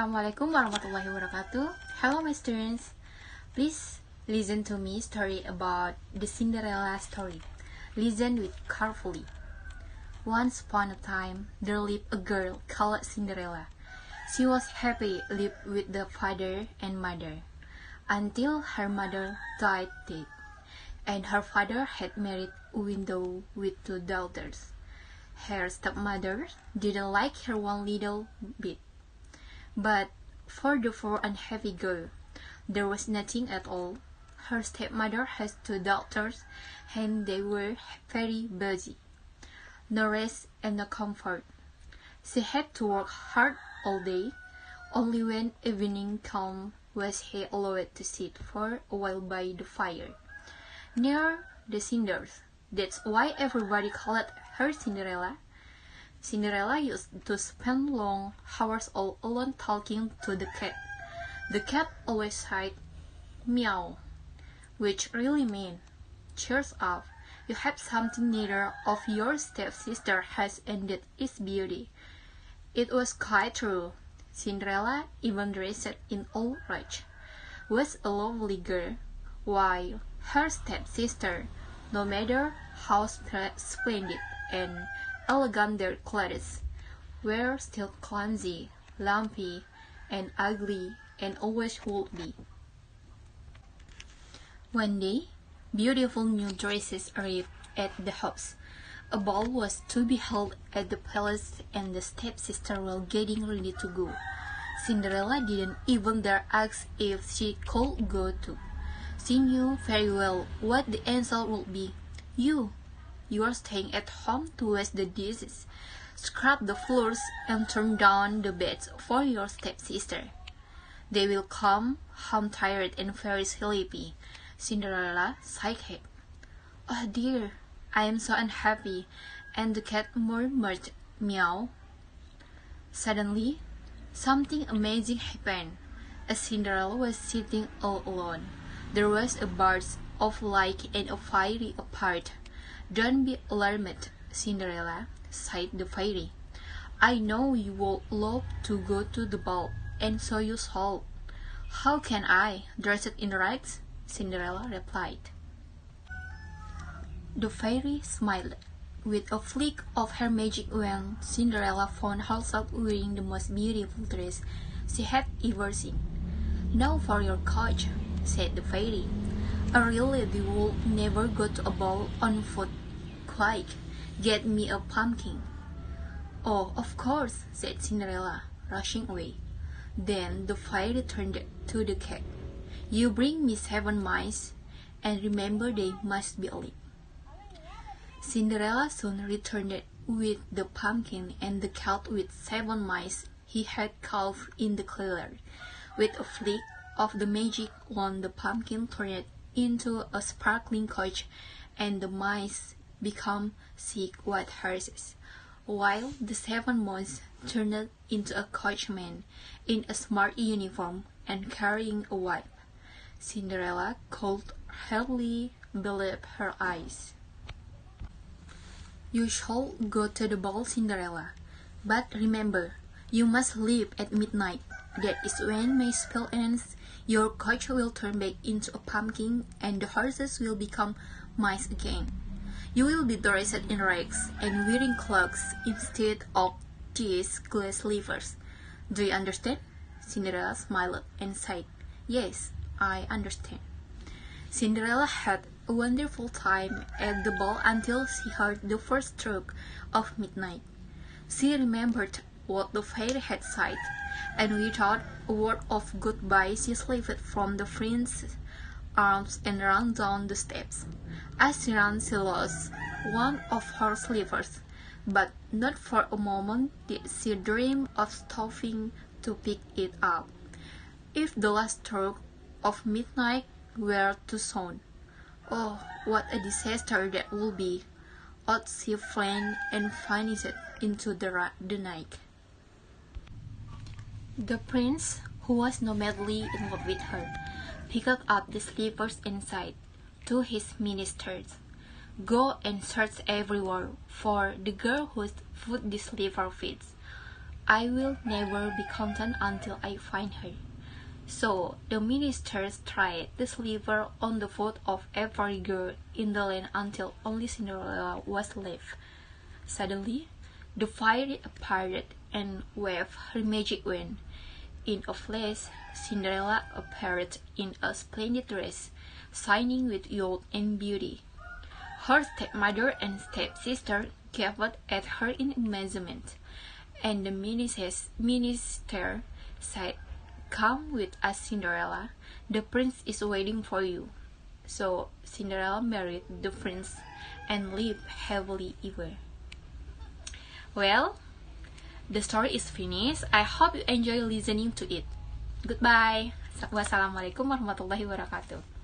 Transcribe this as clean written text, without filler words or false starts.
Assalamualaikum warahmatullahi wabarakatuh. Hello my students. Please listen to me story about the Cinderella story. Listen with carefully. Once upon a time, there lived a girl called Cinderella. She was happy lived with the father and mother until her mother died dead, and her father had married a widow with 2 daughters. Her stepmother didn't like her one little bit. But for the poor unhappy girl, there was nothing at all. Her stepmother has 2 daughters, and they were very busy. No rest and no comfort. She had to work hard all day. Only when evening came was she allowed to sit for a while by the fire, near the cinders. That's why everybody called her Cinderella. Cinderella used to spend long hours all alone talking to the cat. The cat always sighed, meow, which really meant, cheers up, you have something neither of your stepsister has, and that is beauty. It was quite true. Cinderella, even dressed in all rage, was a lovely girl, while her stepsister, no matter how splendid and elegant their clothes, were still clumsy, lumpy, and ugly, and always would be. One day, beautiful new dresses arrived at the house. A ball was to be held at the palace, and the stepsister were getting ready to go. Cinderella didn't even dare ask if she could go too. She knew very well what the answer would be. You are staying at home to wash the dishes, scrub the floors, and turn down the beds for your stepsister. They will come home tired and very sleepy. Cinderella sighed. Oh dear, I am so unhappy, and the cat murmured, meow. Suddenly, something amazing happened. As Cinderella was sitting all alone, there was a burst of light and a fairy appeared. Don't be alarmed, Cinderella, sighed the fairy. I know you would love to go to the ball, and so you shall. How can I, dressed in rags? Cinderella replied. The fairy smiled. With a flick of her magic wand, Cinderella found herself wearing the most beautiful dress she had ever seen. Now for your coach, said the fairy. A real lady would never go to a ball on foot. Quite. Get me a pumpkin. Oh, of course, said Cinderella, rushing away. Then the fairy turned to the cat. You bring me 7 mice, and remember they must be alive. Cinderella soon returned with the pumpkin and the cat with 7 mice he had caught in the cellar. With a flick of the magic wand, the pumpkin turned into a sparkling coach, and the mice become 6 white horses, while the 7 mice turned into a coachman in a smart uniform and carrying a whip. Cinderella could hardly believe her eyes. You shall go to the ball, Cinderella, but remember, you must leave at midnight. That is when my spell ends. Your coach will turn back into a pumpkin, and the horses will become mice again. You will be dressed in rags and wearing cloaks instead of these glass slippers. Do you understand? Cinderella smiled and said, Yes, I understand. Cinderella had a wonderful time at the ball until she heard the first stroke of midnight. She remembered what the fairy had said, and without a word of goodbye she slipped from the prince's arms and ran down the steps. As she ran, she lost one of her slippers, but not for a moment did she dream of stopping to pick it up. If the last stroke of midnight were to sound, oh, what a disaster that would be! Out she fled and vanished into the night. The prince, who was no madly in love with her, picked up the slippers and said to his ministers, Go and search everywhere for the girl whose foot the slipper fits. I will never be content until I find her. So the ministers tried to sleep on the foot of every girl in the land until only Cinderella was left. Suddenly, the fairy appeared and waved her magic wand. In a flash, Cinderella appeared in a splendid dress, shining with youth and beauty. Her stepmother and stepsister gathered at her in amazement, and the minister said, "Come with us, Cinderella. The prince is waiting for you." So Cinderella married the prince and lived happily ever. Well, the story is finished. I hope you enjoy listening to it. Goodbye. Wassalamualaikum warahmatullahi wabarakatuh.